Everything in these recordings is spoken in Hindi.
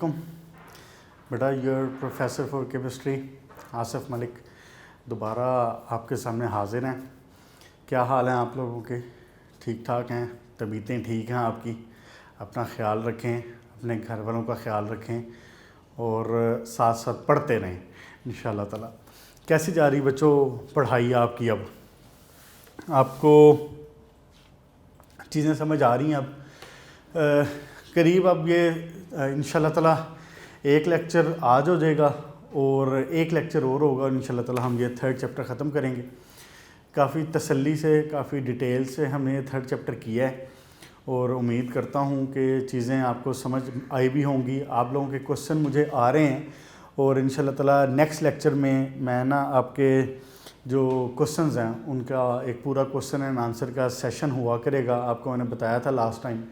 वालेकुम बेटा। Your professor for chemistry Asif Malik दोबारा आपके सामने हाजिर हैं। क्या हाल है आप लोगों के? ठीक ठाक हैं? तबीयतें ठीक हैं आपकी? अपना ख्याल रखें, अपने घर वालों का ख्याल रखें और साथ साथ पढ़ते रहें इंशाअल्लाह ताला। कैसी जा रही बच्चों पढ़ाई आपकी? अब आपको चीज़ें समझ आ रही हैं? अब करीब अब ये इंशाअल्लाह ताला एक लेक्चर आज हो जाएगा और एक लेक्चर और होगा। इंशाअल्लाह ताला हम ये थर्ड चैप्टर ख़त्म करेंगे। काफ़ी तसल्ली से, काफ़ी डिटेल से हमने ये थर्ड चैप्टर किया है और उम्मीद करता हूँ कि चीज़ें आपको समझ आई भी होंगी। आप लोगों के क्वेश्चन मुझे आ रहे हैं और इंशाअल्लाह ताला नेक्स्ट लेक्चर में मैं ना आपके जो क्वेश्चंस हैं उनका एक पूरा क्वेश्चन एंड आंसर का सेशन हुआ करेगा। आपको मैंने बताया था लास्ट टाइम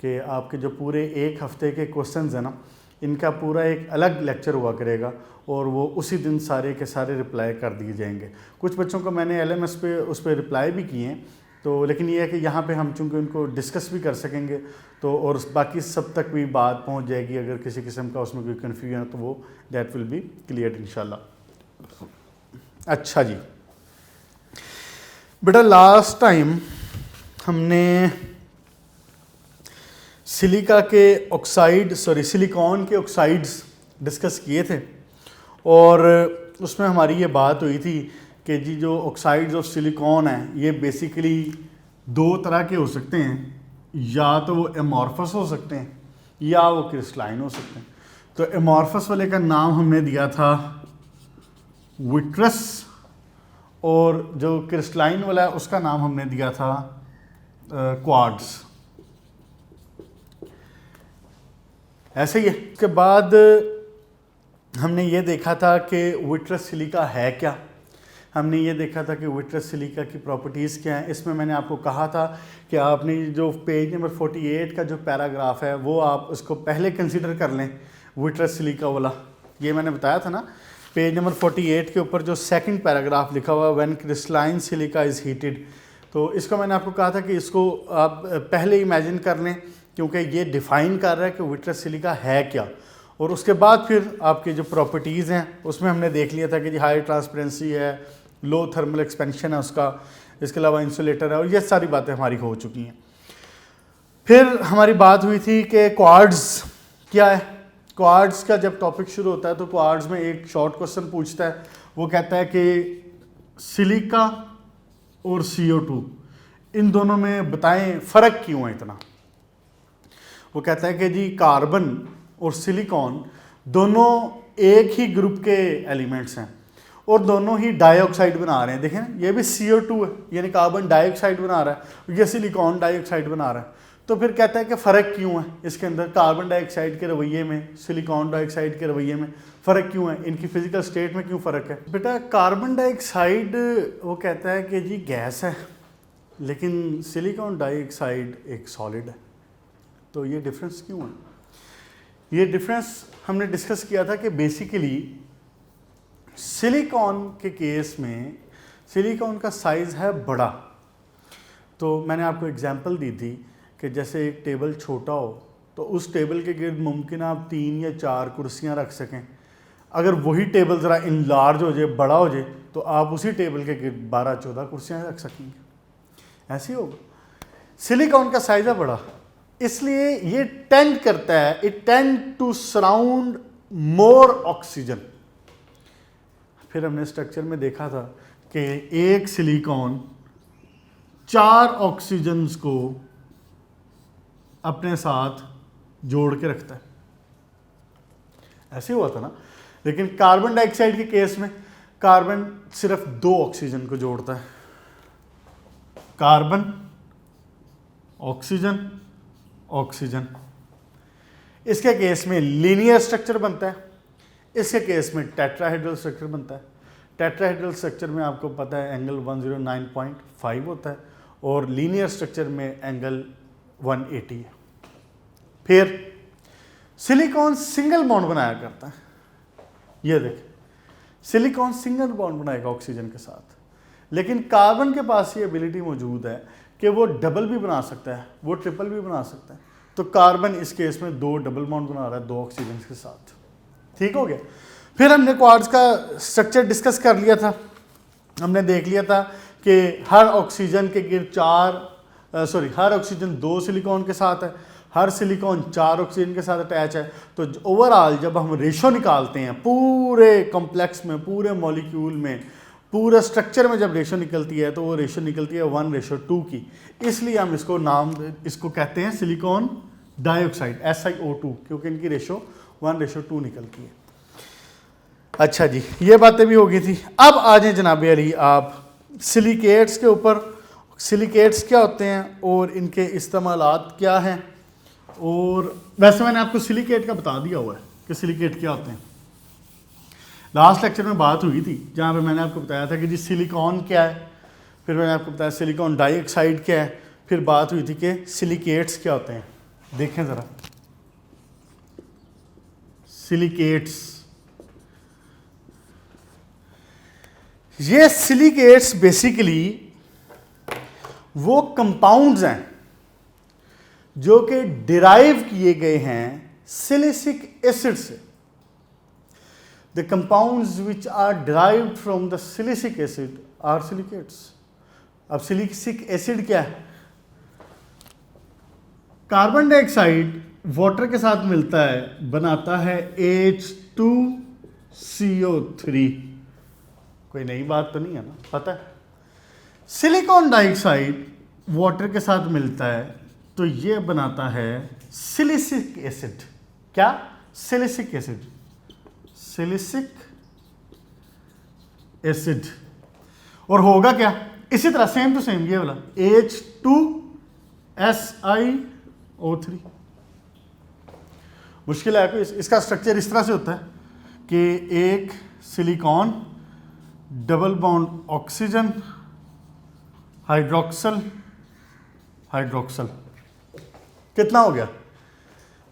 कि आपके जो पूरे एक हफ़्ते के क्वेश्चंस हैं ना, इनका पूरा एक अलग लेक्चर हुआ करेगा और वो उसी दिन सारे के सारे रिप्लाई कर दिए जाएंगे। कुछ बच्चों को मैंने LMS पे उस पर रिप्लाई भी किए हैं, तो लेकिन ये है कि यहाँ पे हम चूँकि उनको डिस्कस भी कर सकेंगे तो और बाकी सब तक भी बात पहुँच जाएगी। अगर किसी किस्म का उसमें कोई कन्फ्यूजन है तो वो दैट विल बी क्लियर इंशाल्लाह। अच्छा जी बेटा, लास्ट टाइम हमने सिलिकॉन के ऑक्साइड्स डिस्कस किए थे और उसमें हमारी ये बात हुई थी कि जी जो ऑक्साइड्स ऑफ सिलिकॉन हैं ये बेसिकली दो तरह के हो सकते हैं, या तो वो एमॉर्फस हो सकते हैं या वो क्रिस्टलाइन हो सकते हैं। तो एमॉर्फस वाले का नाम हमने दिया था विट्रस और जो क्रिस्टलाइन वाला है उसका नाम हमने दिया था क्वार्ट्ज। ऐसे ही है। उसके बाद हमने ये देखा था कि विट्रस सिलिका है क्या। हमने ये देखा था कि विट्रस सिलिका की प्रॉपर्टीज़ क्या हैं। इसमें मैंने आपको कहा था कि आपने जो पेज नंबर 48 का जो पैराग्राफ है वो आप उसको पहले कंसीडर कर लें, विट्रस सिलिका वाला। ये मैंने बताया था ना, पेज नंबर 48 के ऊपर जो सेकंड पैराग्राफ लिखा हुआ है when crystalline silica is heated, तो इसको मैंने आपको कहा था कि इसको आप पहले इमेजिन कर लें क्योंकि ये डिफ़ाइन कर रहा है कि विट्रस सिलिका है क्या। और उसके बाद फिर आपकी जो प्रॉपर्टीज़ हैं उसमें हमने देख लिया था कि जी हाई ट्रांसपेरेंसी है, लो थर्मल एक्सपेंशन है उसका, इसके अलावा इंसुलेटर है और ये सारी बातें हमारी हो चुकी हैं। फिर हमारी बात हुई थी कि क्वार्ट्ज क्या है। क्वार्ट्ज का जब टॉपिक शुरू होता है तो क्वार्ट्ज में एक शॉर्ट क्वेश्चन पूछता है। वो कहता है कि सिलिका और CO2 इन दोनों में बताएं फ़र्क क्यों है इतना। वो कहता है कि जी कार्बन और सिलिकॉन दोनों एक ही ग्रुप के एलिमेंट्स हैं और दोनों ही डाइऑक्साइड बना रहे हैं। देखें ये भी CO2 है, यानी कार्बन डाइऑक्साइड बना रहा है, ये सिलिकॉन डाइऑक्साइड बना रहा है। तो फिर कहता है कि फ़र्क क्यों है इसके अंदर, कार्बन डाइऑक्साइड के रवैये में, सिलिकॉन डाइऑक्साइड के रवैये में फ़र्क क्यों है, इनकी फिजिकल स्टेट में क्यों फ़र्क है। बेटा कार्बन डाइऑक्साइड वो कहता है कि जी गैस है, लेकिन सिलिकॉन डाइऑक्साइड एक सॉलिड है। तो ये डिफरेंस क्यों है? ये डिफरेंस हमने डिस्कस किया था कि बेसिकली सिलिकॉन के केस में सिलिकॉन का साइज़ है बड़ा। तो मैंने आपको एग्जांपल दी थी कि जैसे एक टेबल छोटा हो तो उस टेबल के गिर्द मुमकिन आप 3 या 4 कुर्सियां रख सकें। अगर वही टेबल ज़रा इनलार्ज हो जाए, बड़ा हो जाए, तो आप उसी टेबल के गिर्द 12-14 कुर्सियां रख सकेंगे। ऐसे ही होगा। सिलिकॉन का साइज़ है बड़ा, इसलिए ये टेंड करता है, it tend to surround more oxygen. फिर हमने स्ट्रक्चर में देखा था कि एक सिलिकॉन 4 ऑक्सीजन्स को अपने साथ जोड़ के रखता है। ऐसे हुआ था ना। लेकिन कार्बन डाइऑक्साइड के केस में कार्बन सिर्फ 2 ऑक्सीजन को जोड़ता है। Carbon, oxygen, oxygen. इसके केस में लीनियर स्ट्रक्चर बनता है, इसके केस में टेट्राहेड्रल स्ट्रक्चर बनता है। टेट्राहेड्रल स्ट्रक्चर में आपको पता है एंगल 109.5 होता है और लीनियर स्ट्रक्चर में एंगल 180 है। फिर सिलिकॉन सिंगल बॉन्ड बनाया करता है। ये देखें, सिलिकॉन सिंगल बॉन्ड बनाएगा ऑक्सीजन के साथ, लेकिन कार्बन के पास ये एबिलिटी मौजूद है कि वो डबल भी बना सकता है, वो ट्रिपल भी बना सकता है। तो कार्बन इस केस में 2 डबल बॉन्ड बना रहा है 2 ऑक्सीजन के साथ। ठीक हो गया। फिर हमने क्वार्ट्ज का स्ट्रक्चर डिस्कस कर लिया था। हमने देख लिया था कि हर ऑक्सीजन के गिर्द हर ऑक्सीजन 2 सिलिकॉन के साथ है, हर सिलिकॉन 4 ऑक्सीजन के साथ अटैच है। तो ओवरऑल जब हम रेशो निकालते हैं पूरे कॉम्प्लेक्स में, पूरे मॉलिक्यूल में, पूरे स्ट्रक्चर में जब रेशो निकलती है तो वो रेशो निकलती है 1:2 की। इसलिए हम इसको कहते हैं सिलिकॉन डाइऑक्साइड SiO2, क्योंकि इनकी रेशो 1:2 निकलती है। अच्छा जी, ये बातें भी हो गई थी। अब आ जाए जनाब अली आप सिलिकेट्स के ऊपर। सिलिकेट्स क्या होते हैं और इनके इस्तेमालात क्या हैं। और वैसे मैंने आपको सिलिकेट का बता दिया हुआ है कि सिलिकेट क्या होते हैं। लास्ट लेक्चर में बात हुई थी जहाँ पे मैंने आपको बताया था कि जी सिलिकॉन क्या है, फिर मैंने आपको बताया सिलिकॉन डाइऑक्साइड क्या है, फिर बात हुई थी कि सिलिकेट्स क्या होते हैं। देखें ज़रा सिलिकेट्स, ये सिलिकेट्स बेसिकली वो कंपाउंड्स हैं जो कि डिराइव किए गए हैं सिलिसिक एसिड से। The compounds which are derived from the silicic acid are silicates. अब सिलिसिक एसिड क्या है? कार्बन डाइऑक्साइड वाटर के साथ मिलता है, बनाता है H2CO3। कोई नई बात तो नहीं है ना, पता है। सिलिकॉन डाइऑक्साइड वाटर के साथ मिलता है तो ये बनाता है सिलिसिक एसिड। क्या? Silicic acid. Silicic acid. और होगा क्या? इसी तरह सेम टू सेम ये वाला H2SiO3। मुश्किल है कोई? इसका स्ट्रक्चर इस तरह से होता है कि एक silicon, double bond oxygen, hydroxyl, hydroxyl. कितना हो गया?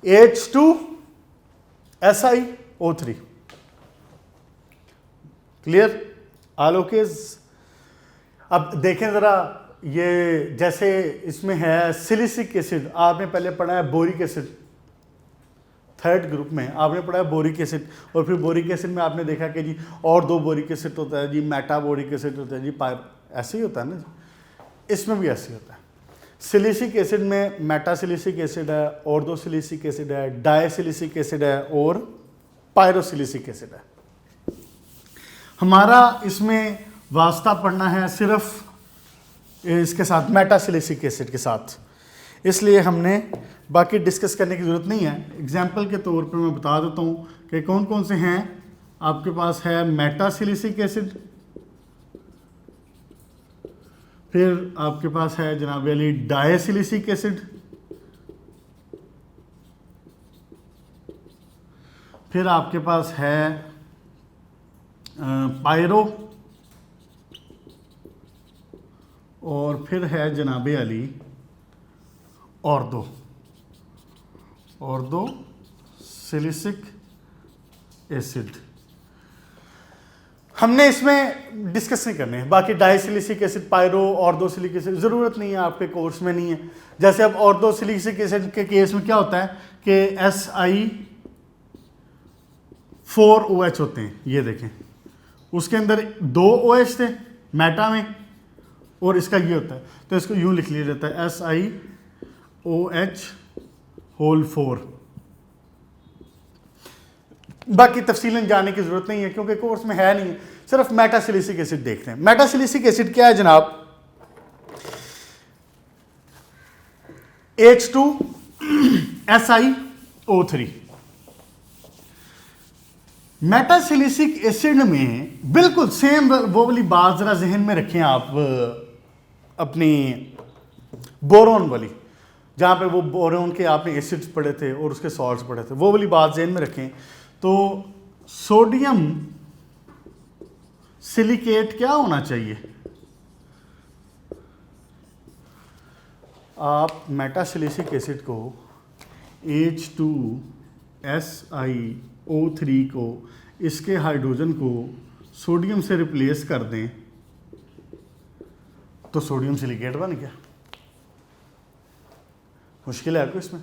H2SiO3। क्लियर? All okay? अब देखें ज़रा, ये जैसे इसमें है सिलिसिक एसिड, आपने पहले पढ़ा है बोरिक एसिड, 3rd ग्रुप में आपने पढ़ा है बोरिक एसिड। और फिर बोरिक एसिड में आपने देखा कि जी और 2 बोरिक एसिड होता है जी, मेटाबोरिक एसिड होता है जी, ऐसे ही होता है ना। इसमें भी ऐसे ही होता है। सिलिसिक एसिड में मेटासिलिसिक एसिड है, और 2 सिलिसिक एसिड है, डायसिलिसिक एसिड है और पायरोसिलिसिक एसिड है। हमारा इसमें वास्ता पढ़ना है सिर्फ इसके साथ, मेटासिलिसिक एसिड के साथ, इसलिए हमने बाकी डिस्कस करने की ज़रूरत नहीं है। एग्जाम्पल के तौर पर मैं बता देता हूँ कि कौन कौन से हैं। आपके पास है मेटासिलिसिक एसिड, फिर आपके पास है जनाब अली डायसिलिसिक एसिड, फिर आपके पास है पायरो, और फिर है जनाब अली ऑर्दो सिलिसिक एसिड। हमने इसमें डिस्कस नहीं करने हैं। बाकी डाइसिलिसिक एसिड, पायरो, ऑर्दोसिलिक एसिड ज़रूरत नहीं है, आपके कोर्स में नहीं है। जैसे अब ऑर्दोसिलिक एसिड के केस में क्या होता है कि Si4OH होते हैं, ये देखें, उसके अंदर 2 OH थे मेटा में, और इसका ये होता है, तो इसको यूं लिख लिया जाता है SiOH4। बाकी तफसीलन जाने की जरूरत नहीं है क्योंकि कोर्स में है नहीं, सिर्फ मेटासिलिसिक एसिड देखते हैं। मेटासिलिसिक एसिड क्या है जनाब? H2SiO3। मेटासिलिसिक एसिड में बिल्कुल सेम वो वाली बात जरा जहन में रखें आप, अपनी बोरोन वाली, जहाँ पे वो बोरोन के आपने एसिड्स पढ़े थे और उसके सॉल्ट्स पढ़े थे, वो वाली बात जहन में रखें। तो सोडियम सिलिकेट क्या होना चाहिए? आप मेटासिलिसिक एसिड को H2SiO3 को, इसके हाइड्रोजन को सोडियम से रिप्लेस कर दें तो सोडियम सिलिकेट बन गया। मुश्किल है आपको इसमें?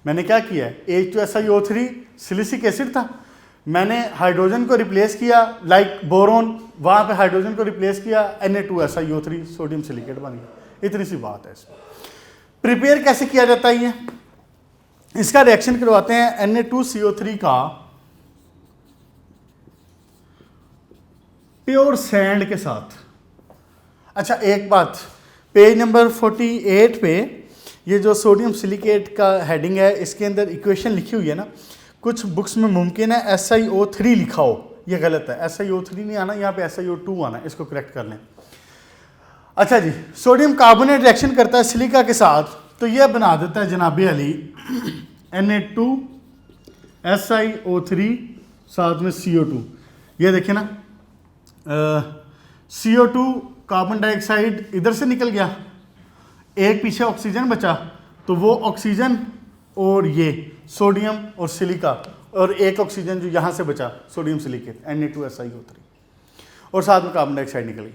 मैंने क्या किया है, H2SiO3 सिलिसिक एसिड था, मैंने हाइड्रोजन को रिप्लेस किया लाइक बोरोन, वहाँ पे हाइड्रोजन को रिप्लेस किया, Na2SiO3 सोडियम सिलिकेट बन गया। इतनी सी बात है इसमें। प्रिपेयर कैसे किया जाता है ये, इसका रिएक्शन करवाते हैं Na2CO3 का प्योर सैंड के साथ। अच्छा एक बात, पेज नंबर 48 पे ये जो सोडियम सिलिकेट का हेडिंग है, इसके अंदर इक्वेशन लिखी हुई है ना, कुछ बुक्स में मुमकिन है SiO3 लिखा हो, ये गलत है, SiO3 नहीं आना, यहाँ पे SiO2 आना, इसको करेक्ट कर लें। अच्छा जी, सोडियम कार्बोनेट रिएक्शन करता है सिलिका के साथ, तो ये बना देता है जनाबे अली Na2SiO3 साथ में CO2। ये देखिए ना, CO2 कार्बन डाइऑक्साइड इधर से निकल गया, एक पीछे ऑक्सीजन बचा, तो वो ऑक्सीजन और ये सोडियम और सिलिका, और एक ऑक्सीजन जो यहाँ से बचा सोडियम सिलिकेट Na2SiO3, और साथ में कार्बन डाइऑक्साइड निकल गई।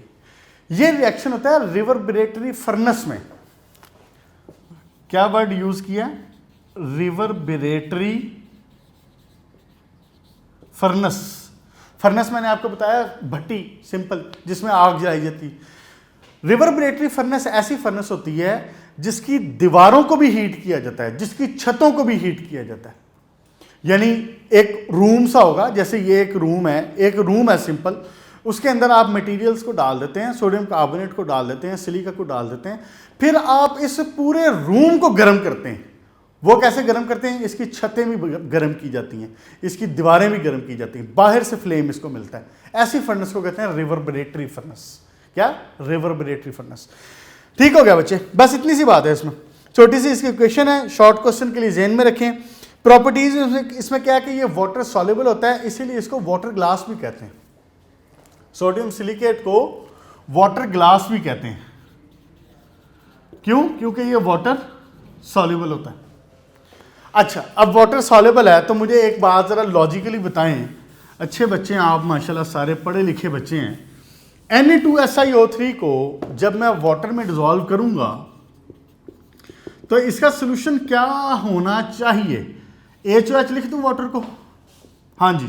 ये रिएक्शन होता है रिवर्बरेटरी फर्नेस में। क्या वर्ड यूज किया, रिवर्बरेटरी फर्नेस। फर्नेस मैंने आपको बताया भट्टी, सिंपल, जिसमें आग जलाई जाती। रिवर्बरेटरी फर्नेस ऐसी फर्नेस होती है जिसकी दीवारों को भी हीट किया जाता है, जिसकी छतों को भी हीट किया जाता है। यानी एक रूम सा होगा, जैसे ये एक रूम है सिंपल, उसके अंदर आप मटेरियल्स को डाल देते हैं, सोडियम कार्बोनेट को डाल देते हैं, सिलिका को डाल देते हैं, फिर आप इस पूरे रूम को गर्म करते हैं। वो कैसे गर्म करते हैं, इसकी छतें भी गर्म की जाती हैं, इसकी दीवारें भी गर्म की जाती हैं, बाहर से फ्लेम इसको मिलता है। ऐसी फर्नेस को कहते हैं रिवर्बरेटरी फर्नेस। क्या, रिवर्बरेटरी फर्नेस। ठीक हो गया बच्चे, बस इतनी सी बात है इसमें, छोटी सी इसकी इक्वेशन है, शॉर्ट क्वेश्चन के लिए ज़हन में रखें। प्रॉपर्टीज इसमें क्या है कि ये वाटर सॉल्युबल होता है, इसीलिए इसको वाटर ग्लास भी कहते हैं। सोडियम सिलिकेट को वाटर ग्लास भी कहते हैं। क्यों, क्योंकि ये वाटर सॉल्युबल होता है। अच्छा, अब वाटर सॉल्युबल है तो मुझे एक बात ज़रा लॉजिकली बताएं, अच्छे बच्चे हैं आप माशाल्लाह, सारे पढ़े लिखे बच्चे हैं। Na2SiO3 को जब मैं वाटर में डिसॉल्व करूंगा तो इसका सोल्यूशन क्या होना चाहिए, HOH लिख दूं वाटर को, हाँ जी,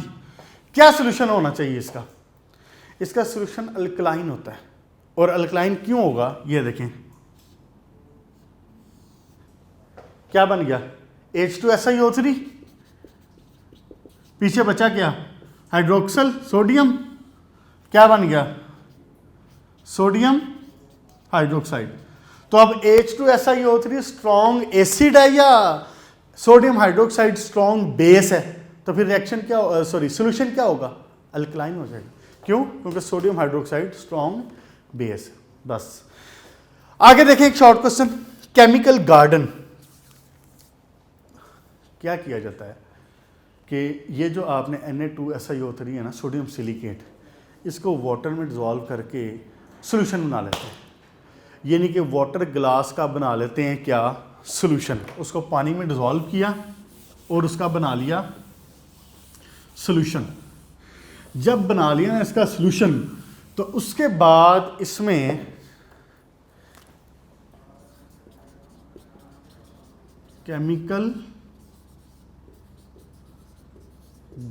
क्या सोल्यूशन होना चाहिए इसका, इसका सोल्यूशन अल्कलाइन होता है। और अल्कलाइन क्यों होगा, ये देखें क्या बन गया, H2SiO3, पीछे बचा क्या, हाइड्रोक्सल सोडियम, क्या बन गया, सोडियम हाइड्रोक्साइड। तो अब H2SiO3 स्ट्रॉन्ग एसिड है या सोडियम हाइड्रोक्साइड स्ट्रॉन्ग बेस है, तो फिर रिएक्शन क्या, सॉरी सोल्यूशन क्या होगा, अल्कलाइन हो जाएगा। क्यों, क्योंकि सोडियम हाइड्रोक्साइड स्ट्रॉन्ग बेस है। बस आगे देखें एक शॉर्ट क्वेश्चन, केमिकल गार्डन। क्या किया जाता है कि ये जो आपने Na2SiO3 है ना, सोडियम सिलिकेट, इसको वाटर में डिसॉल्व करके सोल्यूशन बना लेते हैं। यानी कि वाटर ग्लास का बना लेते हैं क्या, सोल्यूशन। उसको पानी में डिसॉल्व किया और उसका बना लिया सोल्यूशन। जब बना लिया ना इसका सोल्यूशन, तो उसके बाद इसमें केमिकल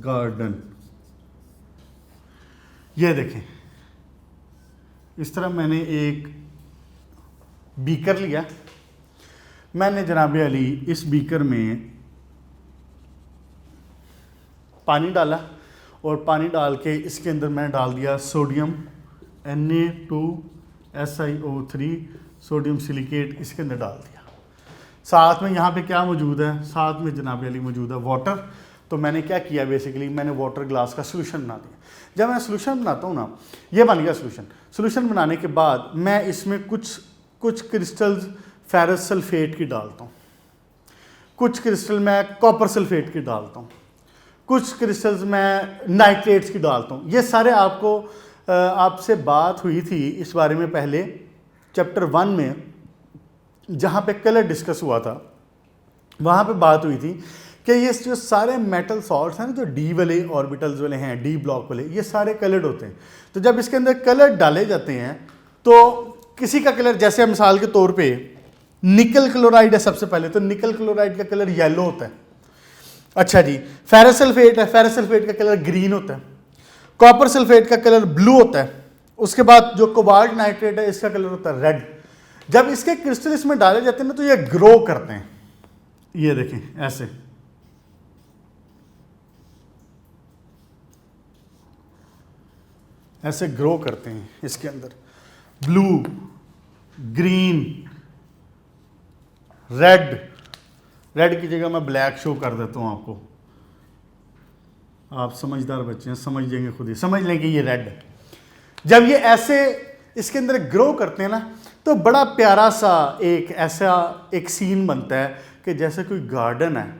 गार्डन, ये देखें इस तरह मैंने एक बीकर लिया, मैंने जनाब अली इस बीकर में पानी डाला और पानी डाल के इसके अंदर मैंने डाल दिया सोडियम Na2SiO3 सोडियम सिलिकेट, इसके अंदर डाल दिया। साथ में यहाँ पे क्या मौजूद है, साथ में जनाब अली मौजूद है वाटर। तो मैंने क्या किया, बेसिकली मैंने वाटर ग्लास का सोल्यूशन बना दिया। जब मैं सोल्यूशन बनाता हूँ ना, ये बन गया सोल्यूशन। सोल्यूशन बनाने के बाद मैं इसमें कुछ क्रिस्टल्स फेरस सल्फेट की डालता हूँ, कुछ क्रिस्टल मैं कॉपर सल्फेट की डालता हूँ, कुछ क्रिस्टल्स मैं नाइट्रेट्स की डालता हूँ। ये सारे आपको आपसे बात हुई थी इस बारे में पहले चैप्टर 1 में, जहाँ पे कलर डिस्कस हुआ था, वहाँ पे बात हुई थी कि ये जो सारे मेटल सॉल्ट्स हैं ना, जो डी वाले ऑर्बिटल्स वाले हैं, डी ब्लॉक वाले, ये सारे कलर्ड होते हैं। तो जब इसके अंदर कलर डाले जाते हैं तो किसी का कलर, जैसे मिसाल के तौर पे निकल क्लोराइड है सबसे पहले, तो निकल क्लोराइड का कलर येलो होता है। अच्छा जी, फेरस सल्फेट है, फेरस सल्फेट का कलर ग्रीन होता है। कॉपर सल्फेट का कलर ब्लू होता है। उसके बाद जो कोबाल्ट नाइट्रेट है इसका कलर होता है रेड। जब इसके क्रिस्टल इसमें डाले जाते हैं ना तो ये ग्रो करते हैं, ये देखें ऐसे, ऐसे ग्रो करते हैं इसके अंदर, ब्लू, ग्रीन, रेड। रेड की जगह मैं ब्लैक शो कर देता हूं आपको, आप समझदार बच्चे हैं, समझ लेंगे, खुद ही समझ लेंगे ये रेड है। जब ये ऐसे इसके अंदर ग्रो करते हैं ना तो बड़ा प्यारा सा एक ऐसा एक सीन बनता है कि जैसे कोई गार्डन है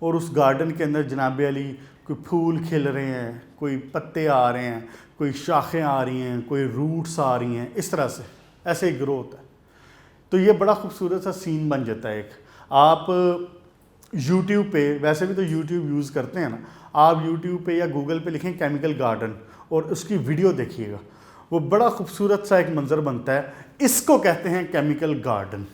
और उस गार्डन के अंदर जनाबे अली कोई फूल खिल रहे हैं, कोई पत्ते आ रहे हैं, कोई शाखें आ रही हैं, कोई रूट्स आ रही हैं, इस तरह से ऐसे ही ग्रो होता है। तो ये बड़ा खूबसूरत सा सीन बन जाता है। एक आप YouTube पे, वैसे भी तो YouTube यूज़ करते हैं ना, आप YouTube पे या गूगल पे लिखें केमिकल गार्डन और उसकी वीडियो देखिएगा, वो बड़ा खूबसूरत सा एक मंजर बनता है। इसको कहते हैं केमिकल गार्डन।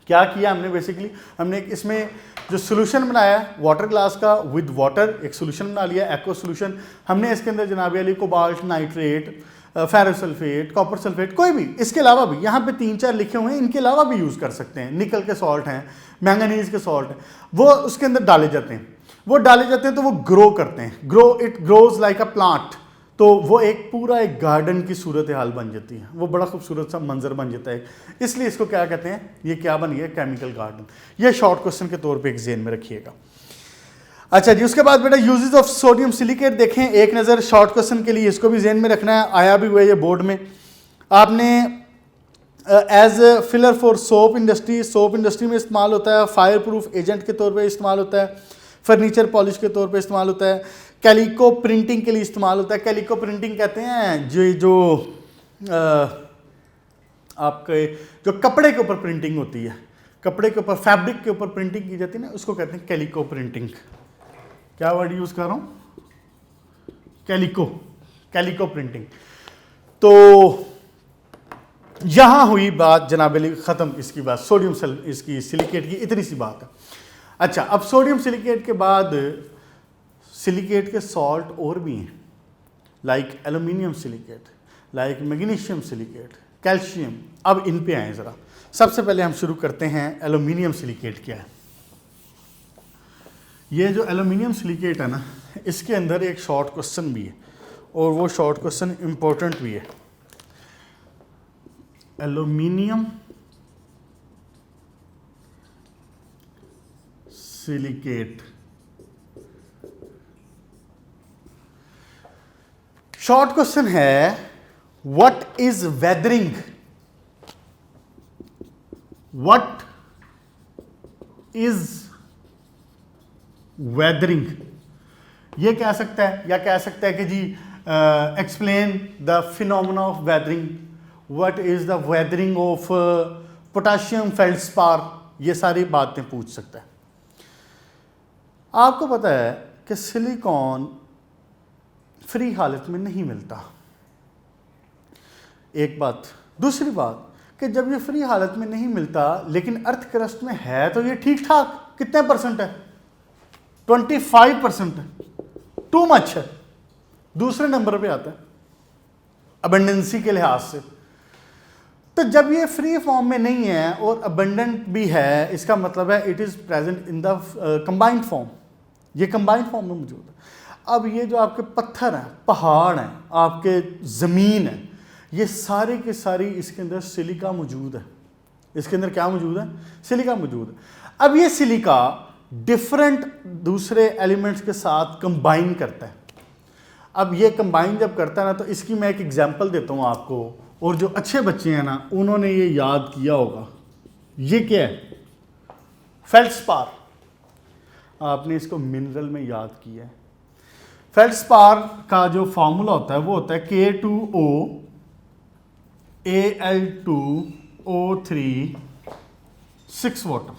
क्या किया हमने बेसिकली, हमने इसमें जो सोल्यूशन बनाया वाटर ग्लास का विद वाटर, एक सोल्यूशन बना लिया एक्वा सोल्यूशन। हमने इसके अंदर जनाब Ali cobalt nitrate, ferrous sulphate, copper sulphate, कोई भी, इसके अलावा भी यहाँ पे 3-4 लिखे हुए हैं, इनके अलावा भी यूज़ कर सकते हैं। निकल के सॉल्ट हैं, मैंगनीज के सॉल्ट हैं, वो उसके अंदर डाले जाते हैं। वो डाले जाते हैं तो वो ग्रो करते हैं, it grows like a plant. तो वो एक पूरा एक गार्डन की सूरत हाल बन जाती है, वो बड़ा खूबसूरत सा मंजर बन जाता है। इसलिए इसको क्या कहते हैं, ये क्या बन गया, केमिकल गार्डन। ये शॉर्ट क्वेश्चन के तौर पे एक ज़हन में रखिएगा। अच्छा जी, उसके बाद बेटा यूजेस ऑफ सोडियम सिलिकेट देखें एक नज़र, शॉर्ट क्वेश्चन के लिए इसको भी ज़हन में रखना है, आया भी हुआ है ये बोर्ड में। आपने as filler for soap industry, soap industry में इस्तेमाल होता है, फायर प्रूफ एजेंट के तौर पर इस्तेमाल होता है, फर्नीचर पॉलिश के तौर पे इस्तेमाल होता है, कैलिको प्रिंटिंग के लिए इस्तेमाल होता है। कैलिको प्रिंटिंग कहते हैं जो आपके जो कपड़े के ऊपर प्रिंटिंग होती है, कपड़े के ऊपर फैब्रिक के ऊपर प्रिंटिंग की जाती है ना, उसको कहते हैं कैलिको प्रिंटिंग। क्या वर्ड यूज़ कर रहा हूँ, कैलिको प्रिंटिंग। तो यहाँ हुई बात जनाब अली ख़त्म, इसकी बात सोडियम इसकी सिलिकेट की इतनी सी बात है। अच्छा, अब सोडियम सिलिकेट के बाद सिलिकेट के सॉल्ट और भी हैं, like aluminium silicate, like magnesium silicate, calcium. अब इन पे आए ज़रा। सबसे पहले हम शुरू करते हैं एल्यूमिनियम सिलिकेट क्या है। ये जो एल्यूमिनियम सिलिकेट है ना, इसके अंदर एक शॉर्ट क्वेश्चन भी है और वो शॉर्ट क्वेश्चन इंपॉर्टेंट भी है। एल्यूमिनियम सिलिकेट, शॉर्ट क्वेश्चन है, what is weathering, what is weathering. ये कह सकता है या कह सकता है कि जी explain the phenomena of weathering, what is the weathering of potassium feldspar, ये सारी बातें पूछ सकता है। आपको पता है कि सिलिकॉन फ्री हालत में नहीं मिलता, एक बात। दूसरी बात कि जब ये फ्री हालत में नहीं मिलता लेकिन अर्थ क्रस्ट में है तो ये ठीक ठाक कितने परसेंट है, 25% है, टू मच है, दूसरे नंबर पे आता है अबंडेंसी के लिहाज से। तो जब ये फ्री फॉर्म में नहीं है और अबंडेंट भी है, इसका मतलब है it is present in the combined form, ये कंबाइंड फॉर्म में मौजूद है। अब ये जो आपके पत्थर हैं, पहाड़ हैं, आपके ज़मीन है, ये सारे के सारी इसके अंदर सिलिका मौजूद है। इसके अंदर क्या मौजूद है, सिलिका मौजूद है। अब ये सिलिका डिफरेंट दूसरे एलिमेंट्स के साथ कंबाइन करता है। अब ये कंबाइन जब करता है ना, तो इसकी मैं एक एग्जांपल देता हूँ आपको, और जो अच्छे बच्चे हैं ना उन्होंने ये याद किया होगा। ये क्या है, फेल्डस्पार। आपने इसको मिनरल में याद किया है। फेल्डस्पार का जो फार्मूला होता है वो होता है K2O Al2O3 6 वाटर।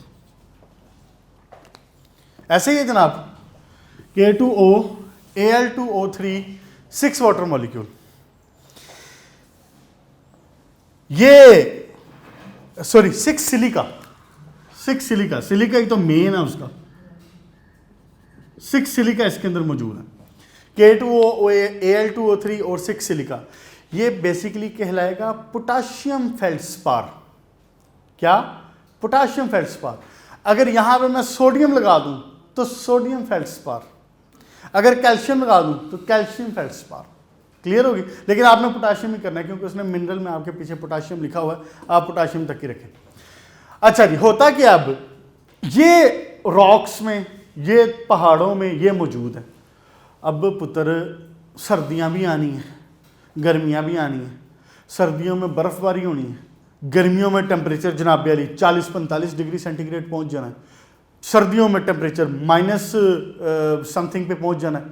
ऐसे ही है जनाब, K2O Al2O3 6 वाटर मॉलिक्यूल। ये सॉरी 6 सिलिका, 6 सिलिका, सिलिका ही तो मेन है उसका, 6 सिलिका इसके अंदर मौजूद है, K2O, Al2O3 और 6 सिलिका। ये बेसिकली कहलाएगा पोटाशियम फेल्डस्पार। क्या? Potassium feldspar. अगर यहां पे मैं सोडियम लगा दूं तो सोडियम फेल्डस्पार, अगर कैल्शियम लगा दूं तो कैल्शियम फेल्डस्पार। क्लियर होगी? लेकिन आपने पोटाशियम ही करना है क्योंकि उसने मिनरल में आपके पीछे पोटाशियम लिखा हुआ है, आप पोटाशियम तक ही रखें। अच्छा जी, होता क्या अब, ये रॉक्स में, ये पहाड़ों में ये मौजूद है। अब पुत्र सर्दियां भी आनी हैं, गर्मियां भी आनी हैं। सर्दियों में बर्फबारी होनी है, गर्मियों में टेम्परेचर जनाब अली 40-45 डिग्री सेंटीग्रेड पहुंच जाना है, सर्दियों में टेम्परेचर माइनस समथिंग पे पहुंच जाना है।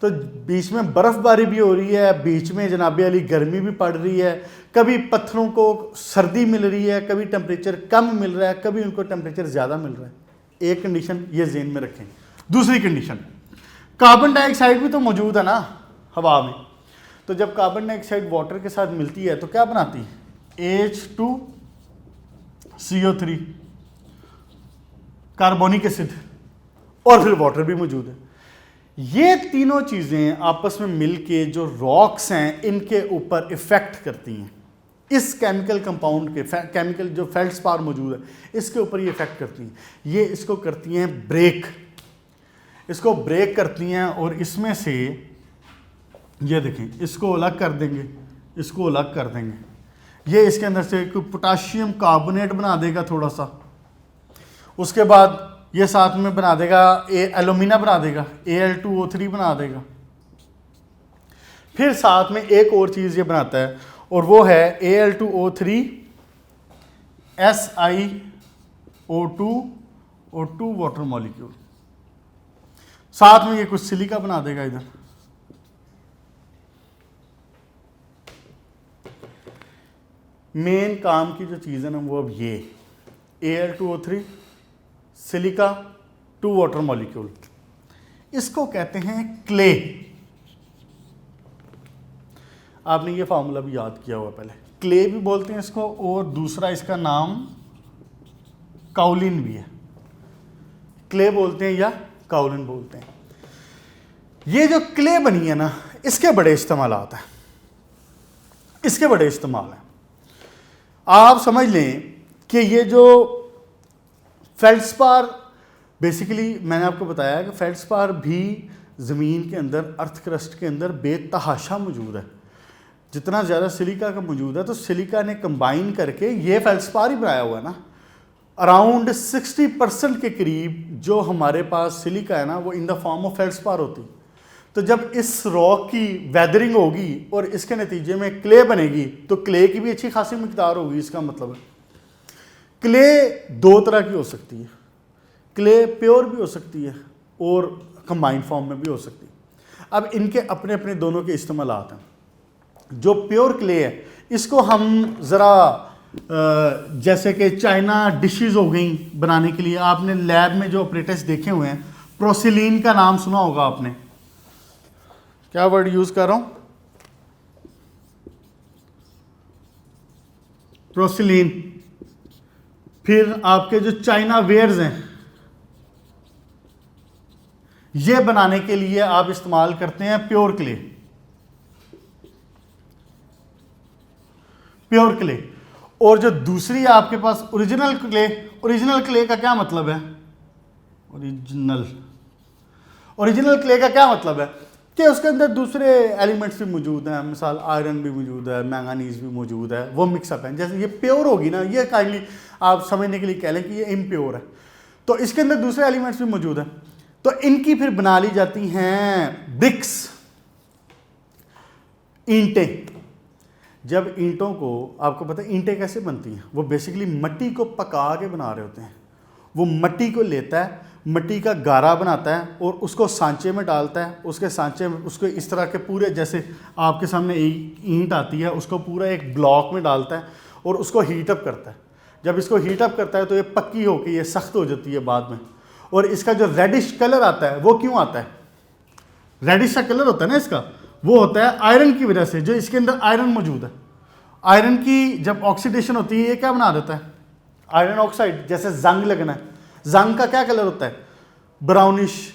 तो बीच में बर्फबारी भी हो रही है, बीच में जनाब अली गर्मी भी पड़ रही है, कभी पत्थरों को सर्दी मिल रही है, कभी टेम्परेचर कम मिल रहा है, कभी उनको टेम्परेचर ज़्यादा मिल रहा है। एक कंडीशन ये ज़हन में रखें। दूसरी कंडीशन, कार्बन डाइऑक्साइड भी तो मौजूद है ना हवा में। तो जब कार्बन डाइऑक्साइड वाटर के साथ मिलती है तो क्या बनाती है? H2CO3, कार्बोनिक एसिड, और फिर वाटर भी मौजूद है। ये तीनों चीज़ें आपस में मिलके जो रॉक्स हैं इनके ऊपर इफेक्ट करती हैं। इस केमिकल कंपाउंड के केमिकल जो फेल्डस्पार मौजूद है इसके ऊपर ये इफेक्ट करती हैं। ये इसको करती हैं ब्रेक, इसको ब्रेक करती हैं और इसमें से ये देखें, इसको अलग कर देंगे, इसको अलग कर देंगे। ये इसके अंदर से पोटाशियम कार्बोनेट बना देगा थोड़ा सा, उसके बाद ये साथ में बना देगा एल्यूमिना बना देगा, Al2O3 बना देगा। फिर साथ में एक और चीज़ ये बनाता है और वो है Al2O3 SiO2 और 2 वाटर मॉलिक्यूल। साथ में ये कुछ सिलिका बना देगा इधर। मेन काम की जो चीज़ है ना वो अब ये Al2O3 सिलिका 2 वाटर मॉलिक्यूल, इसको कहते हैं क्ले। आपने ये फार्मूला भी याद किया हुआ पहले, क्ले भी बोलते हैं इसको और दूसरा इसका नाम काउलिन भी है। क्ले बोलते हैं या काउलिन बोलते हैं। ये जो क्ले बनी है ना इसके बड़े इस्तेमालात हैं, इसके बड़े इस्तेमाल हैं। आप समझ लें कि ये जो फेल्डस्पार, बेसिकली मैंने आपको बताया कि फेल्डस्पार भी ज़मीन के अंदर, अर्थ क्रस्ट के अंदर बेतहाशा मौजूद है। जितना ज़्यादा सिलिका का मौजूद है तो सिलिका ने कंबाइन करके ये फेल्डस्पार ही बनाया हुआ है ना। अराउंड 60% के करीब जो हमारे पास सिलिका है ना वो in the form of feldspar होती। तो जब इस रॉक की वेदरिंग होगी और इसके नतीजे में क्ले बनेगी तो क्ले की भी अच्छी खासी मिकदार होगी। इसका मतलब है क्ले दो तरह की हो सकती है, क्ले प्योर भी हो सकती है और कंबाइंड फॉर्म में भी हो सकती है। अब इनके अपने अपने दोनों के इस्तेमालात हैं। जो प्योर क्ले है इसको हम ज़रा जैसे कि चाइना डिशेस हो गई बनाने के लिए, आपने लैब में जो ऑपरेटर्स देखे हुए हैं, प्रोसिलीन का नाम सुना होगा आपने। क्या वर्ड यूज़ कर रहा हूँ? प्रोसिलीन। फिर आपके जो चाइना वेयर्स हैं ये बनाने के लिए आप इस्तेमाल करते हैं प्योर क्ले, प्योर क्ले। और जो दूसरी आपके पास ओरिजिनल क्ले, ओरिजिनल क्ले का क्या मतलब है? ओरिजिनल क्ले का क्या मतलब है कि उसके अंदर दूसरे एलिमेंट्स भी मौजूद हैं, मिसाल आयरन भी मौजूद है, मैंगानीज भी मौजूद है, वो मिक्सअप है। जैसे ये प्योर होगी ना, ये काइंडली आप समझने के लिए कह लें कि ये इम्प्योर है, तो इसके अंदर दूसरे एलिमेंट्स भी मौजूद हैं। तो इनकी फिर बना ली जाती हैं ब्रिक्स, ईंटें। जब ईंटों को, आपको पता है ईंटें कैसे बनती हैं, वो बेसिकली मिट्टी को पका के बना रहे होते हैं। वो मिट्टी को लेता है, मिट्टी का गारा बनाता है और उसको सांचे में डालता है। उसके सांचे में उसको इस तरह के पूरे, जैसे आपके सामने एक ईंट आती है, उसको पूरा एक ब्लॉक में डालता है और उसको हीटअप करता है। जब इसको हीटअप करता है तो ये पक्की होकर ये सख्त हो जाती है बाद में। और इसका जो रेडिश कलर आता है वो क्यों आता है? रेडिश सा कलर होता है ना इसका, वो होता है आयरन की वजह से। जो इसके अंदर आयरन मौजूद है, आयरन की जब ऑक्सीडेशन होती है ये क्या बना देता है? आयरन ऑक्साइड, जैसे जंग लगना है, जंग का क्या कलर होता है? ब्राउनिश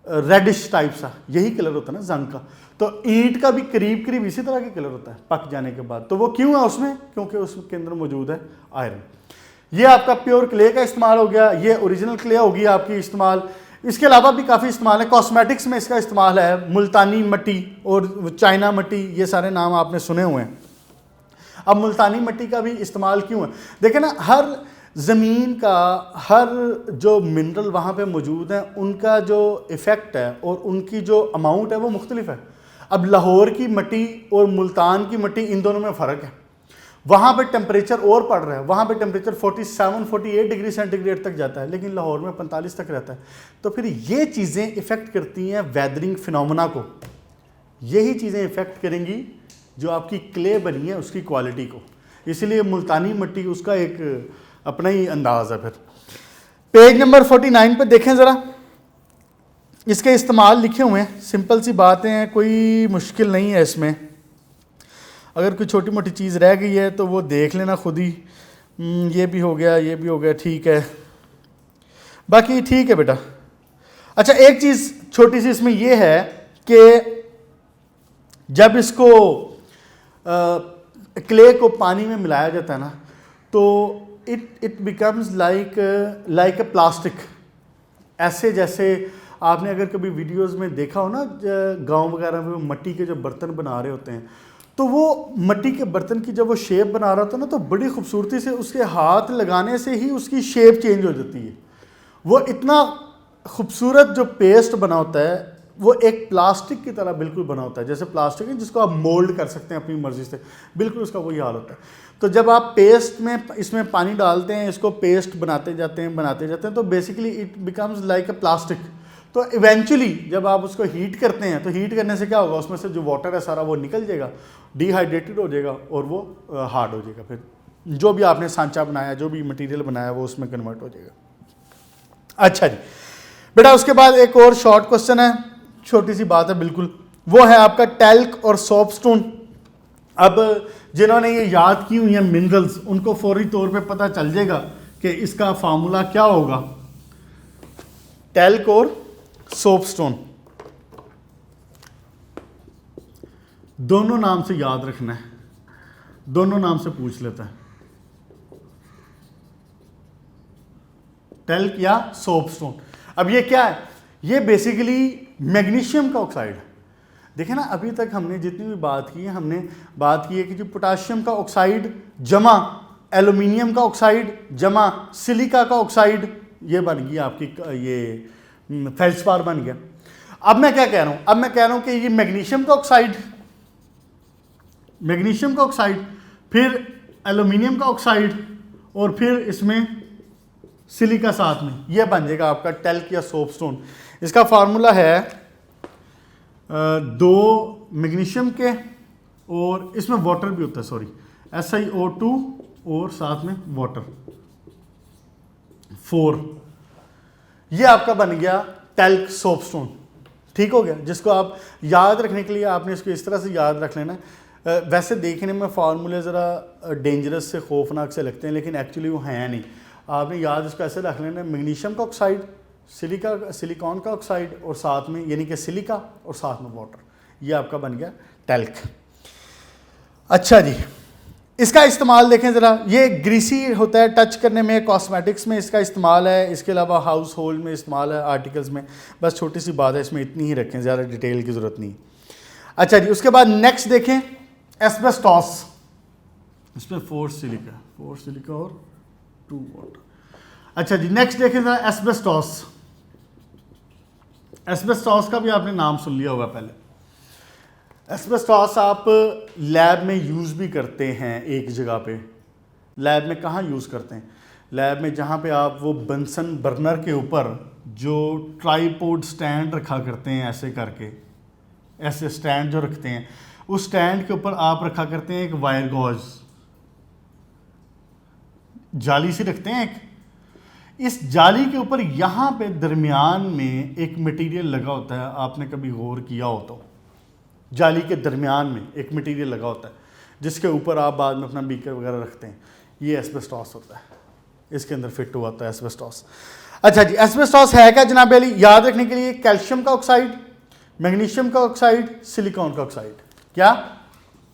रेडिश टाइप सा, यही कलर होता है ना जंग का। तो ईंट का भी करीब करीब इसी तरह का कलर होता है पक जाने के बाद। तो वो क्यों है उसमें? क्योंकि उसके अंदर मौजूद है आयरन। ये आपका प्योर क्ले का इस्तेमाल हो गया, ये ओरिजिनल क्ले होगी आपकी इस्तेमाल। इसके अलावा भी काफ़ी इस्तेमाल है, कॉस्मेटिक्स में इसका इस्तेमाल है, मुल्तानी मिट्टी और चाइना मिट्टी, ये सारे नाम आपने सुने हुए हैं। अब मुल्तानी मिट्टी का भी इस्तेमाल क्यों है? देखें ना, हर ज़मीन का हर जो मिनरल वहाँ पे मौजूद हैं उनका जो इफ़ेक्ट है और उनकी जो अमाउंट है वो मुख्तलिफ है। अब लाहौर की मिट्टी और मुल्तान की मिट्टी, इन दोनों में फ़र्क है। वहाँ पे टेम्परेचर और पड़ रहा है, वहाँ पे टेम्परेचर 47-48 डिग्री सेंटीग्रेड तक जाता है, लेकिन लाहौर में 45 तक रहता है। तो फिर ये चीज़ें इफ़ेक्ट करती हैं वेदरिंग फिनोमेना को। यही चीज़ें इफ़ेक्ट करेंगी जो आपकी क्ले बनी है उसकी क्वालिटी को। इसलिए मुल्तानी मिट्टी उसका एक अपना ही अंदाज़ है। फिर पेज नंबर 49 पे देखें ज़रा, इसके इस्तेमाल लिखे हुए हैं, सिंपल सी बातें हैं, कोई मुश्किल नहीं है इसमें। अगर कोई छोटी मोटी चीज़ रह गई है तो वो देख लेना खुद ही। ये भी हो गया, ये भी हो गया, ठीक है, बाकी ठीक है बेटा। अच्छा, एक चीज़ छोटी सी इसमें ये है कि जब इसको क्ले को पानी में मिलाया जाता है ना, तो it becomes like a plastic. ऐसे जैसे आपने अगर कभी वीडियोस में देखा हो ना, गांव वगैरह में मिट्टी के जो बर्तन बना रहे होते हैं, तो वो मिट्टी के बर्तन की जब वो शेप बना रहा होता है ना, तो बड़ी खूबसूरती से उसके हाथ लगाने से ही उसकी शेप चेंज हो जाती है। वो इतना खूबसूरत जो पेस्ट बना होता है वो एक प्लास्टिक की तरह बिल्कुल बना होता है, जैसे प्लास्टिक है जिसको आप मोल्ड कर सकते हैं अपनी मर्जी से, बिल्कुल उसका वही हाल होता है। तो जब आप पेस्ट में इसमें पानी डालते हैं, इसको पेस्ट बनाते जाते हैं, तो basically it becomes like a plastic. तो इवेंचुअली जब आप उसको हीट करते हैं, तो हीट करने से क्या होगा, उसमें से जो वाटर है सारा वो निकल जाएगा, डिहाइड्रेटेड हो जाएगा और वो हार्ड हो जाएगा। फिर जो भी आपने सांचा बनाया, जो भी मटेरियल बनाया, वो उसमें कन्वर्ट हो जाएगा। अच्छा जी बेटा, उसके बाद एक और शॉर्ट क्वेश्चन है, छोटी सी बात है बिल्कुल, वो है आपका टैल्क और सोपस्टोन। अब जिन्होंने ये याद की हुई हैं मिनरल्स, उनको फौरी तौर पे पता चल जाएगा कि इसका फार्मूला क्या होगा। टैल्क और सोपस्टोन दोनों नाम से याद रखना है, दोनों नाम से पूछ लेता है, टैल्क या सोपस्टोन। अब ये क्या है? ये बेसिकली मैग्नीशियम का ऑक्साइड है। देखें ना, अभी तक हमने जितनी भी बात की है, हमने बात की है कि जो पोटाशियम का ऑक्साइड जमा एल्यूमिनियम का ऑक्साइड जमा सिलिका का ऑक्साइड, ये बन गई आपकी ये फेल्सपार बन गया। अब मैं क्या कह रहा हूं? अब मैं कह रहा हूं कि ये मैग्नीशियम का ऑक्साइड, फिर एल्यूमिनियम का ऑक्साइड और फिर इसमें सिलिका साथ में, यह बन जाएगा आपका टैल्क या सोपस्टोन। इसका फार्मूला है 2 मैग्नीशियम के और इसमें वाटर भी होता है, सॉरी, SiO2 और साथ में वाटर 4। ये आपका बन गया टैल्क सोपस्टोन। ठीक हो गया, जिसको आप याद रखने के लिए आपने इसको इस तरह से याद रख लेना। वैसे देखने में फार्मूले ज़रा डेंजरस से, खौफनाक से लगते हैं, लेकिन एक्चुअली वो हैं नहीं। आपने याद इसको ऐसे रख लेना, मैग्नीशियम का ऑक्साइड, सिलिकॉन का ऑक्साइड और साथ में यानी कि सिलिका और साथ में वाटर, ये आपका बन गया टैल्क। अच्छा जी, इसका इस्तेमाल देखें ज़रा, ये ग्रीसी होता है टच करने में, कॉस्मेटिक्स में इसका इस्तेमाल है, इसके अलावा हाउस होल्ड में इस्तेमाल है, आर्टिकल्स में। बस छोटी सी बात है, इसमें इतनी ही रखें, ज़्यादा डिटेल की ज़रूरत नहीं। अच्छा जी, उसके बाद नेक्स्ट देखें एस्बेस्टॉस। इसमें 4 सिलिका और 2 वाटर। अच्छा जी, नेक्स्ट देखें ज़रा एस्बेस्टॉस। एस्बेस्टॉस का भी आपने नाम सुन लिया होगा पहले। एस्बेस्टॉस आप लैब में यूज़ भी करते हैं एक जगह पे। लैब में कहाँ यूज़ करते हैं? लैब में जहाँ पे आप वो बंसन बर्नर के ऊपर जो ट्राईपोड स्टैंड रखा करते हैं, ऐसे करके, ऐसे स्टैंड जो रखते हैं, उस स्टैंड के ऊपर आप रखा करते हैं एक वायर गॉज, जाली सी रखते हैं एक। इस जाली के ऊपर यहाँ पे दरमियान में एक मटेरियल लगा होता है, आपने कभी गौर किया हो तो, जाली के दरमियान में एक मटेरियल लगा होता है जिसके ऊपर आप बाद में अपना बीकर वगैरह रखते हैं। ये एस्बेस्टॉस होता है, इसके अंदर फिट हुआ होता है एस्बेस्टॉस। अच्छा जी, एस्बेस्टॉस है क्या जनाब अली? याद रखने के लिए कैल्शियम का ऑक्साइड, मैग्नीशियम का ऑक्साइड, सिलिकॉन का ऑक्साइड। क्या?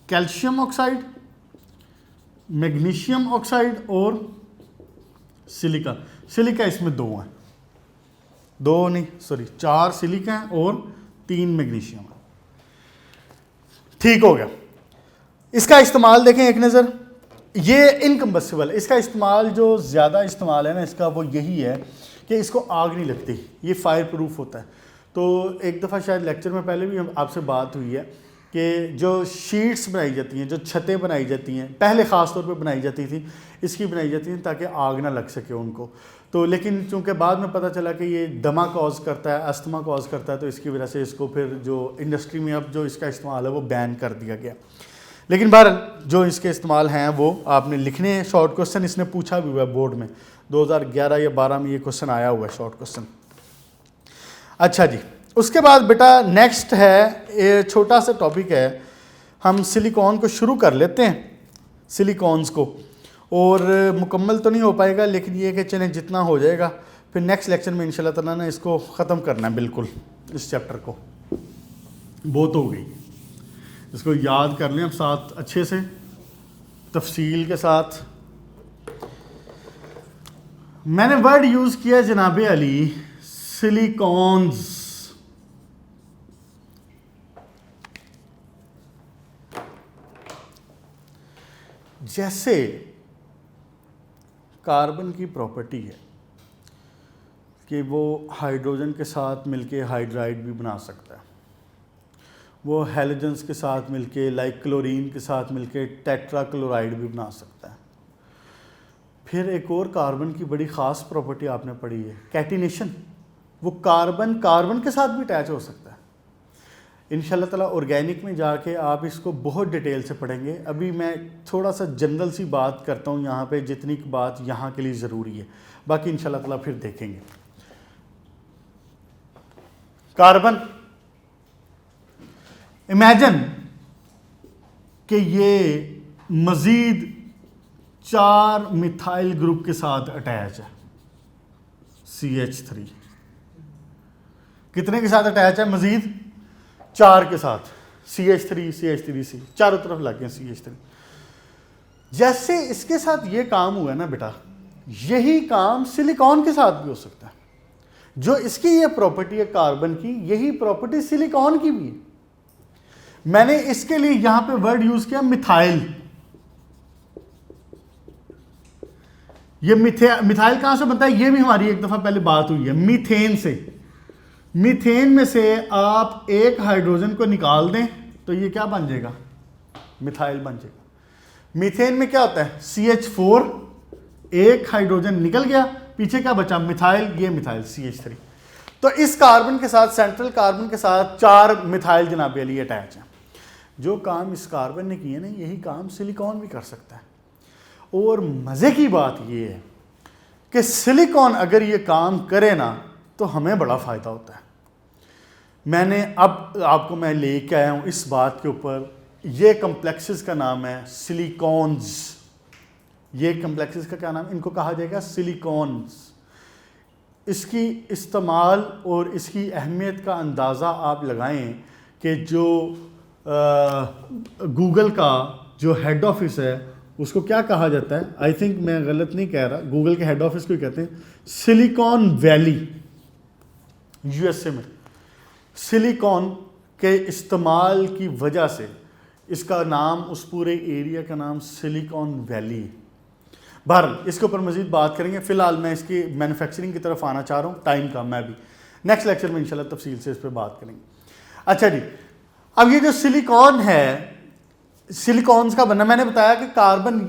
कैल्शियम ऑक्साइड, मैग्नीशियम ऑक्साइड और सिलिका। सिलिका इसमें दो हैं, दो नहीं सॉरी 4 सिलिका हैं और 3 मैग्नीशियम है। ठीक हो गया। इसका इस्तेमाल देखें एक नज़र, ये इनकम्बस्टिबल, इसका इस्तेमाल जो ज़्यादा इस्तेमाल है ना इसका वो यही है कि इसको आग नहीं लगती, ये फायर प्रूफ होता है। तो एक दफ़ा शायद लेक्चर में पहले भी आपसे बात हुई है कि जो शीट्स बनाई जाती हैं, जो छतें बनाई जाती हैं, पहले ख़ास तौर पे बनाई जाती थी, इसकी बनाई जाती थी ताकि आग ना लग सके उनको। तो लेकिन चूंकि बाद में पता चला कि ये दमा कॉज करता है, अस्थमा कॉज करता है, तो इसकी वजह से इसको फिर जो इंडस्ट्री में अब जो इसका इस्तेमाल है वो बैन कर दिया गया। लेकिन बहरहाल जो इसके इस्तेमाल हैं वो आपने लिखने हैं। शॉर्ट क्वेश्चन इसने पूछा भी हुआ है बोर्ड में, 2011 या 12 में ये क्वेश्चन आया हुआ है शॉर्ट क्वेश्चन। अच्छा जी, उसके बाद बेटा नेक्स्ट है, ये छोटा सा टॉपिक है, हम सिलिकॉन को शुरू कर लेते हैं, सिलिकॉन्स को, और मुकम्मल तो नहीं हो पाएगा लेकिन ये कि चलें जितना हो जाएगा, फिर नेक्स्ट लेक्चर में इंशाल्लाह ताला ना इसको ख़त्म करना है बिल्कुल, इस चैप्टर को। बहुत हो गई, इसको याद कर लें अब साथ अच्छे से तफसील के साथ। मैंने वर्ड यूज़ किया जनाबे अली सिलिकॉन्स। जैसे कार्बन की प्रॉपर्टी है कि वो हाइड्रोजन के साथ मिलके हाइड्राइड भी बना सकता है, वो हैलोजेंस के साथ मिलके लाइक क्लोरीन के साथ मिलके टेट्राक्लोराइड भी बना सकता है। फिर एक और कार्बन की बड़ी ख़ास प्रॉपर्टी आपने पढ़ी है कैटिनेशन, वो कार्बन के साथ भी अटैच हो सकता है। इंशाल्लाह ताला ऑर्गेनिक में जाके आप इसको बहुत डिटेल से पढ़ेंगे। अभी मैं थोड़ा सा जनरल सी बात करता हूँ यहाँ पे, जितनी बात यहाँ के लिए ज़रूरी है, बाकी इंशाल्लाह ताला फिर देखेंगे। कार्बन, इमेजिन कि ये मज़ीद 4 मिथाइल ग्रुप के साथ अटैच है, CH3 कितने के साथ अटैच है? मज़ीद 4 के साथ, CH3C चारों तरफ लग गए CH3। जैसे इसके साथ ये काम हुआ है ना बेटा, यही काम सिलिकॉन के साथ भी हो सकता है। जो इसकी ये प्रॉपर्टी है कार्बन की, यही प्रॉपर्टी सिलिकॉन की भी है। मैंने इसके लिए यहां पे वर्ड यूज किया मिथाइल। ये मिथाइल कहां से बनता है? ये भी हमारी एक दफा पहले बात हुई है, मीथेन से। मीथेन में से आप एक हाइड्रोजन को निकाल दें तो ये क्या बन जाएगा? मिथाइल बन जाएगा। मीथेन में क्या होता है? CH4, एक हाइड्रोजन निकल गया, पीछे क्या बचा? मिथाइल, ये मिथाइल CH3। तो इस कार्बन के साथ, सेंट्रल कार्बन के साथ 4 मिथाइल जनाबे अली अटैच हैं। जो काम इस कार्बन ने किए ना, यही काम सिलिकॉन भी कर सकता है। और मज़े की बात ये है कि सिलिकॉन अगर ये काम करे ना तो हमें बड़ा फ़ायदा होता है। मैंने अब आपको मैं लेके आया हूँ इस बात के ऊपर, ये कम्प्लेक्सेस का नाम है सिलिकॉन्स। ये कम्प्लेक्सेस का क्या नाम है? इनको कहा जाएगा सिलिकॉन्स। इसकी इस्तेमाल और इसकी अहमियत का अंदाज़ा आप लगाएं कि जो गूगल का जो हेड ऑफिस है उसको क्या कहा जाता है? आई थिंक मैं गलत नहीं कह रहा, गूगल के हेड ऑफिस को ही कहते हैं सिलिकॉन वैली, USA में। सिलिकॉन के इस्तेमाल की वजह से इसका नाम, उस पूरे एरिया का नाम सिलिकॉन वैली है। बहरहाल इसके ऊपर मज़ीद बात करेंगे, फ़िलहाल मैं इसकी मैन्युफैक्चरिंग की तरफ आना चाह रहा हूँ, टाइम का मैं भी नेक्स्ट लेक्चर में इंशाल्लाह तफसील से इस पर बात करेंगे। अच्छा जी, अब ये जो सिलिकॉन है, सिलिकॉन्स का बनना, मैंने बताया कि कार्बन,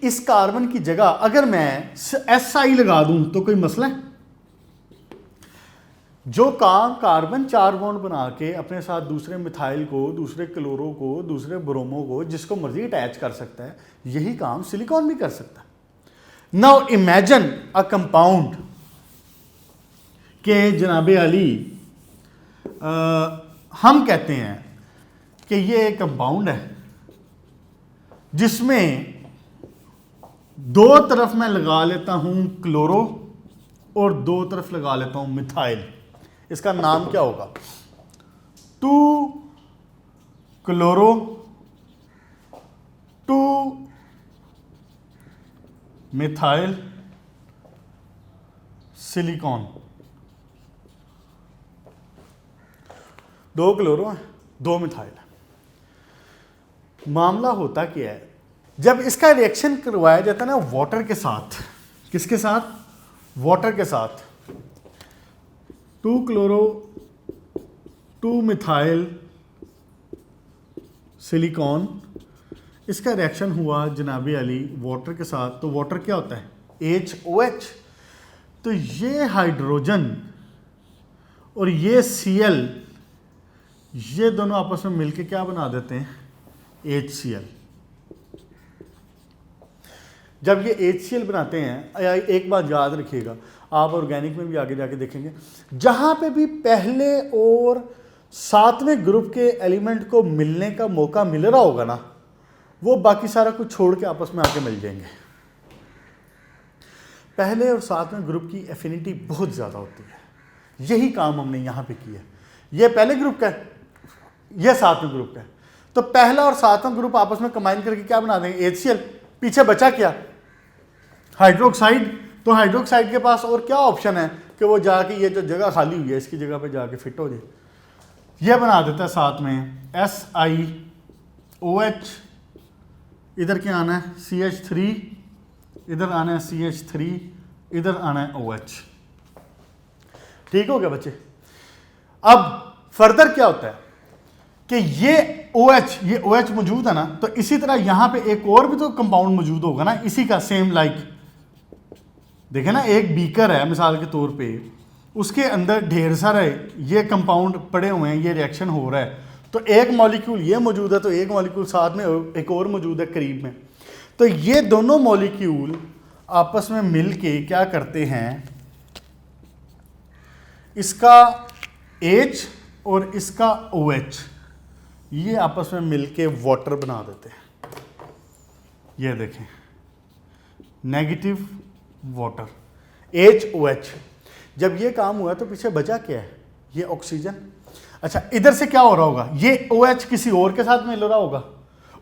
इस कार्बन की जगह अगर मैं SI लगा दूं तो कोई मसला है? जो काम कार्बन 4 बॉन्ड बना के अपने साथ दूसरे मिथाइल को, दूसरे क्लोरो को, दूसरे ब्रोमो को, जिसको मर्जी अटैच कर सकता है, यही काम सिलिकॉन भी कर सकता है। नाउ इमेजिन अ कंपाउंड के जनाबे अली, हम कहते हैं कि ये एक कंपाउंड है जिसमें दो तरफ मैं लगा लेता हूं क्लोरो और दो तरफ लगा लेता हूं मिथाइल। इसका नाम क्या होगा? 2 क्लोरो 2 मिथाइल सिलिकॉन। 2 क्लोरो है, 2 मिथाइल है। मामला होता क्या है, जब इसका रिएक्शन करवाया जाता है ना वाटर के साथ, किसके साथ? वाटर के साथ। 2 क्लोरो 2 मिथाइल सिलिकॉन, इसका रिएक्शन हुआ जनाबी अली वाटर के साथ, तो वाटर क्या होता है? HOH। तो ये हाइड्रोजन और ये Cl, ये दोनों आपस में मिलके क्या बना देते हैं? HCl। जब ये HCl बनाते हैं, एक बात याद रखिएगा, आप ऑर्गेनिक में भी आगे जाके देखेंगे, जहां पे भी पहले और 7वें ग्रुप के एलिमेंट को मिलने का मौका मिल रहा होगा ना, वो बाकी सारा कुछ छोड़ के आपस में आके मिल जाएंगे। पहले और 7वें ग्रुप की एफिनिटी बहुत ज़्यादा होती है। यही काम हमने यहाँ पे किया। ये पहले ग्रुप का है, ये 7वें ग्रुप का है, तो पहला और 7वां ग्रुप आपस में कंबाइन करके क्या बना देंगे? HCl। पीछे बचा क्या? हाइड्रोक्साइड। तो हाइड्रोक्साइड के पास और क्या ऑप्शन है कि वो जाके ये जो जगह खाली हुई है इसकी जगह पे जाके फिट हो जाए। ये बना देता है साथ में SiOH, इधर क्या आना है? CH3, इधर आना है CH3, इधर आना है OH। ठीक हो गया बच्चे? अब फर्दर क्या होता है कि ये OH मौजूद है ना, तो इसी तरह यहां पे एक और भी तो कंपाउंड मौजूद होगा ना इसी का सेम लाइक। देखे ना, एक बीकर है मिसाल के तौर पे, उसके अंदर ढेर सारे ये कंपाउंड पड़े हुए हैं, ये रिएक्शन हो रहा है, तो एक मॉलिक्यूल ये मौजूद है, तो एक मॉलिक्यूल साथ में एक और मौजूद है करीब में, तो ये दोनों मॉलिक्यूल आपस में मिल के क्या करते हैं? इसका H और इसका OH ये आपस में मिलके वाटर बना देते हैं। ये देखें, नेगेटिव वाटर HOH। जब ये काम हुआ तो पीछे बचा क्या है? ये ऑक्सीजन। अच्छा, इधर से क्या हो रहा होगा? ये OH किसी और के साथ मिल रहा होगा,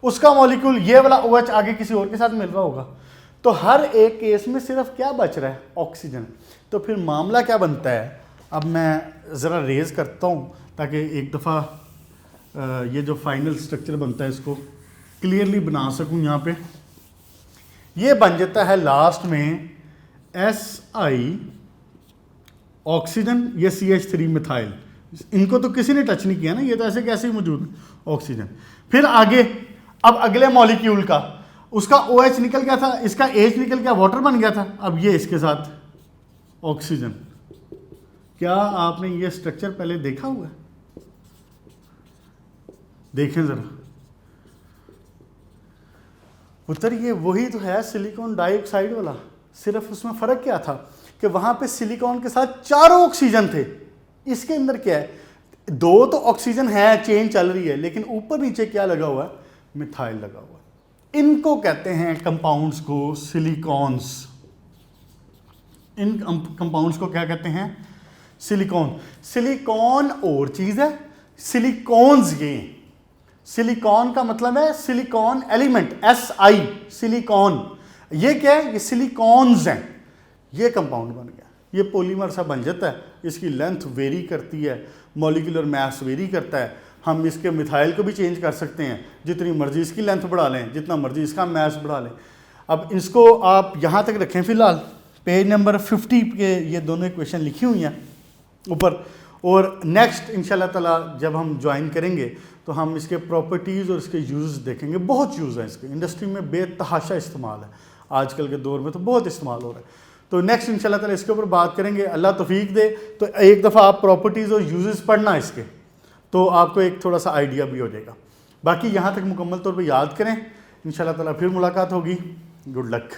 उसका मॉलिक्यूल ये वाला OH आगे किसी और के साथ मिल रहा होगा, तो हर एक केस में सिर्फ क्या बच रहा है? ऑक्सीजन। तो फिर मामला क्या बनता है? अब मैं ज़रा रेज करता हूँ ताकि एक दफ़ा ये जो फाइनल स्ट्रक्चर बनता है इसको क्लियरली बना सकूँ। यहाँ पे ये बन जाता है लास्ट में Si ऑक्सीजन, ये CH3 मिथाइल। इनको तो किसी ने टच नहीं किया ना, ये तो ऐसे कैसे ही मौजूद है, ऑक्सीजन। फिर आगे अब अगले मॉलिक्यूल का, उसका OH निकल गया था, इसका H निकल गया, वाटर बन गया था, अब ये इसके साथ ऑक्सीजन। क्या आपने ये स्ट्रक्चर पहले देखा हुआ है? देखें जरा उत्तर, ये वही तो है सिलिकॉन डाइऑक्साइड वाला, सिर्फ उसमें फ़र्क क्या था कि वहाँ पे सिलिकॉन के साथ 4 ऑक्सीजन थे, इसके अंदर क्या है? 2 तो ऑक्सीजन है, चेन चल रही है, लेकिन ऊपर नीचे क्या लगा हुआ है? मिथाइल लगा हुआ है। इनको कहते हैं कंपाउंड्स को सिलिकॉन्स। इन कंपाउंड्स को क्या कहते हैं? सिलिकॉन। सिलिकॉन और चीज़ है, सिलिकॉन्स ये। सिलिकॉन का मतलब है सिलिकॉन एलिमेंट, Si, सिलिकॉन। ये क्या है? ये सिलिकॉन्स हैं। ये कंपाउंड बन गया, ये पॉलीमर सा बन जाता है, इसकी लेंथ वेरी करती है, मॉलिक्यूलर मास वेरी करता है। हम इसके मिथाइल को भी चेंज कर सकते हैं, जितनी मर्जी इसकी लेंथ बढ़ा लें, जितना मर्जी इसका मास बढ़ा लें। अब इसको आप यहाँ तक रखें, फिलहाल पेज नंबर 50 के ये दोनों इक्वेशन लिखी हुई हैं ऊपर, और नेक्स्ट इंशाल्लाह ताला जब हम ज्वाइन करेंगे तो हम इसके प्रॉपर्टीज़ और इसके यूज़ देखेंगे। बहुत यूज़ है इसके, इंडस्ट्री में बेतहाशा इस्तेमाल है, आजकल के दौर में तो बहुत इस्तेमाल हो रहा है। तो नेक्स्ट इंशाल्लाह ताला इसके ऊपर बात करेंगे, अल्लाह तौफीक दे। तो एक दफ़ा आप प्रॉपर्टीज़ और यूज़ पढ़ना इसके, तो आपको एक थोड़ा सा आइडिया भी हो जाएगा। बाकी यहाँ तक मुकम्मल तौर पर याद करें, इंशाल्लाह ताला फिर मुलाकात होगी। Good luck.